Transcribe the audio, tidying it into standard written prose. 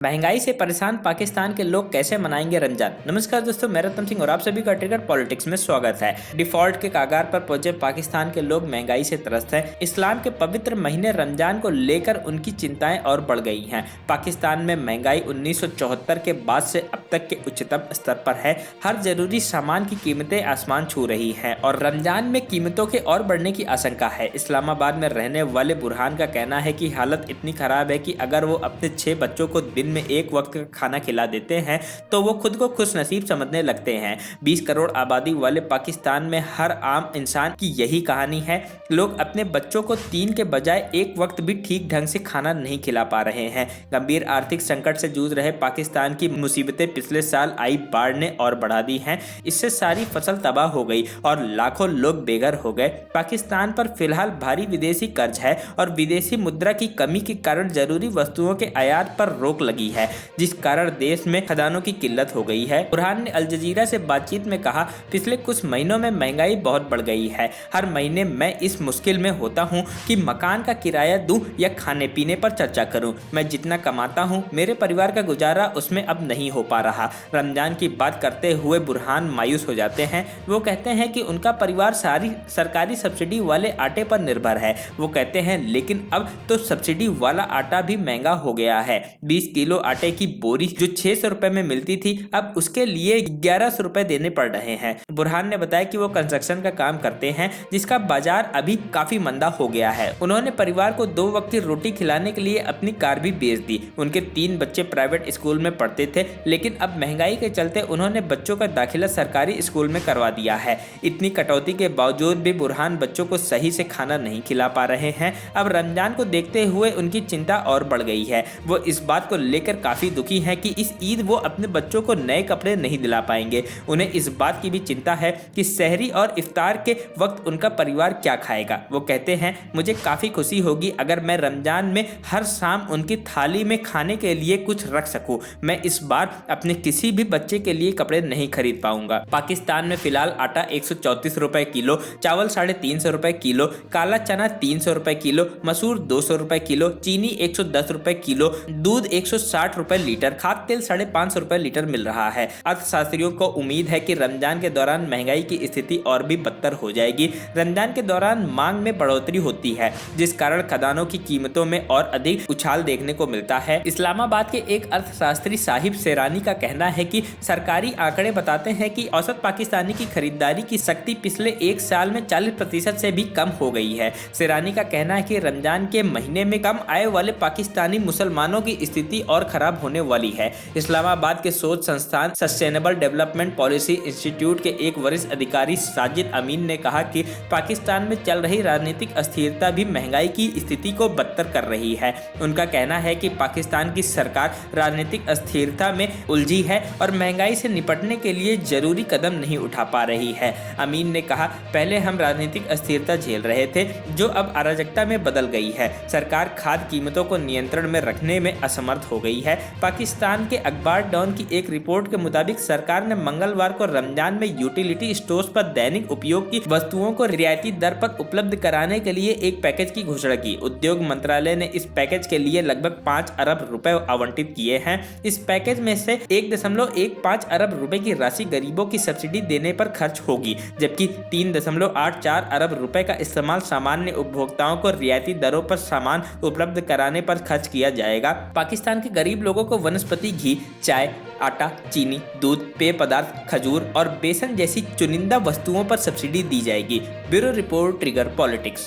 महंगाई से परेशान पाकिस्तान के लोग कैसे मनाएंगे रमजान। नमस्कार दोस्तों, मैं रतन सिंह और आप सभी का ट्रिगर पॉलिटिक्स में स्वागत है। डिफॉल्ट के कागार पर पहुंचे पाकिस्तान के लोग महंगाई से त्रस्त हैं। इस्लाम के पवित्र महीने रमजान को लेकर उनकी चिंताएं और बढ़ गई हैं। पाकिस्तान में महंगाई 1974 के बाद से अब तक के उच्चतम स्तर पर है। हर जरूरी सामान की कीमतें आसमान छू रही हैं और रमजान में कीमतों के और बढ़ने की आशंका है। इस्लामाबाद में रहने वाले बुरहान का कहना है कि हालत इतनी खराब है कि अगर वो अपने 6 बच्चों को दिन में एक वक्त का खाना खिला देते हैं तो वो खुद को खुशनसीब समझने लगते हैं। 20 करोड़ आबादी वाले पाकिस्तान में हर आम इंसान की यही कहानी है। लोग अपने बच्चों को 3 के बजाय एक वक्त भी ठीक ढंग से खाना नहीं खिला पा रहे हैं। गंभीर आर्थिक संकट से जूझ रहे पाकिस्तान की मुसीबतें पिछले साल आई बाढ़ ने और बढ़ा दी हैं। इससे सारी फसल तबाह हो गई और लाखों लोग बेघर हो गए। पाकिस्तान पर फिलहाल भारी विदेशी कर्ज है और विदेशी मुद्रा की कमी के कारण जरूरी वस्तुओं के आयात पर रोक लगी है, जिस कारण देश में खदानों की किल्लत हो गई है। बुरहान ने अल जजीरा से बातचीत में कहा, पिछले कुछ महीनों में महंगाई बहुत बढ़ गई है। हर महीने मैं इस मुश्किल में होता हूं कि मकान का किराया दूं या खाने पीने पर चर्चा करूं। मैं जितना कमाता हूं, मेरे परिवार का गुजारा उसमें अब नहीं हो पा रहा। रमजान की बात करते हुए बुरहान मायूस हो जाते हैं। वो कहते हैं कि उनका परिवार सारी सरकारी सब्सिडी वाले आटे पर निर्भर है। वो कहते हैं लेकिन अब तो सब्सिडी वाला आटा भी महंगा हो गया है। 20 किलो आटे की बोरी जो 600 रुपए में मिलती थी, अब उसके लिए 1100 रुपए देने पड़ रहे हैं। बुरहान ने बताया कि वो कंस्ट्रक्शन का काम करते हैं, जिसका बाजार अभी काफी मंदा हो गया है। उन्होंने परिवार को 2 वक्त की रोटी खिलाने के लिए अपनी कार भी बेच दी। उनके 3 बच्चे प्राइवेट स्कूल में पढ़ते थे, लेकिन अब महंगाई के चलते उन्होंने बच्चों का दाखिला सरकारी स्कूल में करवा दिया है। इतनी कटौती के बावजूद भी बुरहान बच्चों को सही से खाना नहीं खिला पा रहे हैं। अब रमजान को देखते हुए उनकी चिंता और बढ़ गई है। वो इस बात को लेकर काफी दुखी हैं कि इस ईद वो अपने बच्चों को नए कपड़े नहीं दिला पाएंगे। उन्हें इस बात की भी चिंता है कि सहरी और इफ्तार के वक्त उनका परिवार क्या खाएगा। वो कहते हैं, मुझे काफी खुशी होगी अगर मैं रमजान में हर शाम उनकी थाली में खाने के लिए कुछ रख सकूं। मैं इस बार अपने किसी भी बच्चे के लिए कपड़े नहीं खरीद पाऊंगा। पाकिस्तान में फिलहाल आटा 134 रुपए किलो, चावल 350 रुपए किलो, काला चना 300 रुपए किलो, मसूर 200 रुपए किलो, चीनी 110 रुपए किलो, दूध 160 रुपए लीटर, खाद्य तेल 550 रुपए लीटर मिल रहा है। अर्थशास्त्रियों को उम्मीद है कि रमजान के दौरान महंगाई की स्थिति और भी बदतर हो जाएगी। रमजान के दौरान मांग में बढ़ोतरी होती है, जिस कारण खदानों की कीमतों में और अधिक उछाल देखने को मिलता है। इस्लामाबाद के एक अर्थशास्त्री साहिब सेरानी का कहना है कि सरकारी आंकड़े बताते हैं कि औसत पाकिस्तानी की खरीदारी की शक्ति पिछले एक साल में 40% से भी कम हो गई है। सेरानी का कहना है कि रमजान के महीने में कम आय वाले पाकिस्तानी मुसलमानों की स्थिति और खराब होने वाली है। इस्लामाबाद के शोध संस्थान सस्टेनेबल डेवलपमेंट पॉलिसी इंस्टीट्यूट के एक वरिष्ठ अधिकारी साजिद अमीन ने कहा कि पाकिस्तान में चल रही राजनीतिक अस्थिरता भी महंगाई की स्थिति को बदतर कर रही है। उनका कहना है कि पाकिस्तान की सरकार राजनीतिक अस्थिरता में उलझी है और महंगाई से निपटने के लिए जरूरी कदम नहीं उठा पा रही है। अमीन ने कहा, पहले हम राजनीतिक अस्थिरता झेल रहे थे, जो अब अराजकता में बदल गई है। सरकार खाद्य कीमतों को नियंत्रण में रखने में असमर्थ हो गई है। पाकिस्तान के अखबार डॉन की एक रिपोर्ट के मुताबिक सरकार ने मंगलवार को रमजान में यूटिलिटी स्टोर्स पर दैनिक उपयोग की वस्तुओं को रियायती दर पर उपलब्ध कराने के लिए एक पैकेज की घोषणा की। उद्योग मंत्रालय ने इस पैकेज के लिए लगभग 5 अरब रुपए आवंटित किए हैं। इस पैकेज में से 1.15 अरब रुपए की राशि गरीबों की सब्सिडी देने पर खर्च होगी, जबकि 3.84 अरब रुपए का इस्तेमाल सामान्य उपभोक्ताओं को रियायती दरों पर सामान उपलब्ध कराने पर खर्च किया जाएगा। पाकिस्तान के गरीब लोगों को वनस्पति घी, चाय, आटा, चीनी, दूध, पेय पदार्थ, खजूर और बेसन जैसी चुनिंदा वस्तुओं पर सब्सिडी दी जाएगी। Bureau report, trigger politics.